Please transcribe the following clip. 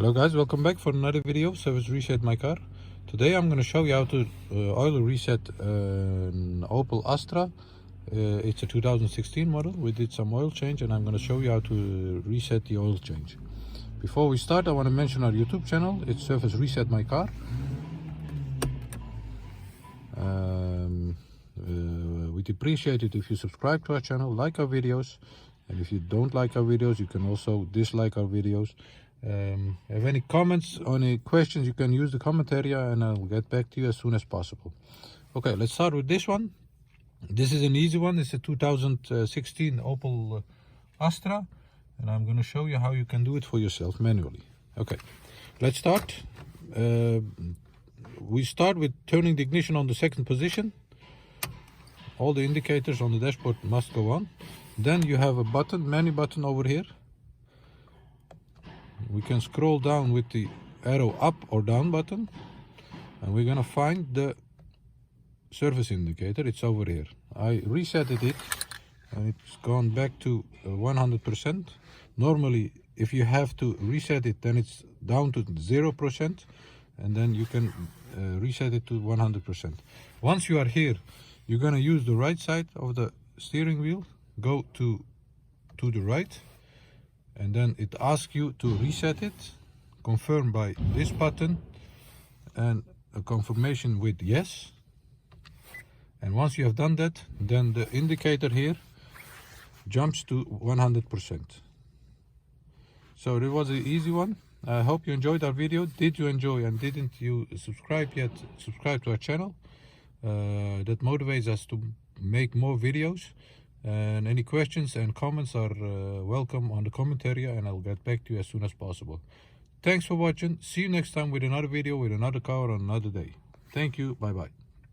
Hello guys, welcome back for another video, service reset my car. Today I'm going to show you how to oil reset an Opel Astra. It's a 2016 model. We did some oil change and I'm going to show you how to reset the oil change. Before we start, I want to mention our YouTube channel. It's service reset my car. We'd appreciate it if you subscribe to our channel, like our videos, and if you don't like our videos you can also dislike our videos. Have any comments or any questions, you can use the comment area and I'll get back to you as soon as possible. Okay, let's start with this one. This is an easy one. It's a 2016 Opel Astra and I'm going to show you how you can do it for yourself manually. Okay, let's start. We start with turning the ignition on the second position. All the indicators on the dashboard must go on. Then you have a button, menu button over here. We can scroll down with the arrow up or down button and we're gonna find the service indicator. It's over here. I resetted it and it's gone back to 100%. Normally if you have to reset it then it's down to 0% and then you can reset it to 100%. Once you are here, you're gonna use the right side of the steering wheel, go to the right, and then it asks you to reset it. Confirm by this button and a confirmation with yes. And once you have done that, then the indicator here jumps to 100%. So it was an easy one. I hope you enjoyed our video. Did you enjoy and didn't you subscribe yet, subscribe to our channel. That motivates us to make more videos. And any questions and comments are welcome on the comment area and I'll get back to you as soon as possible. Thanks for watching. See you next time with another video with another car on another day. Thank you. Bye bye.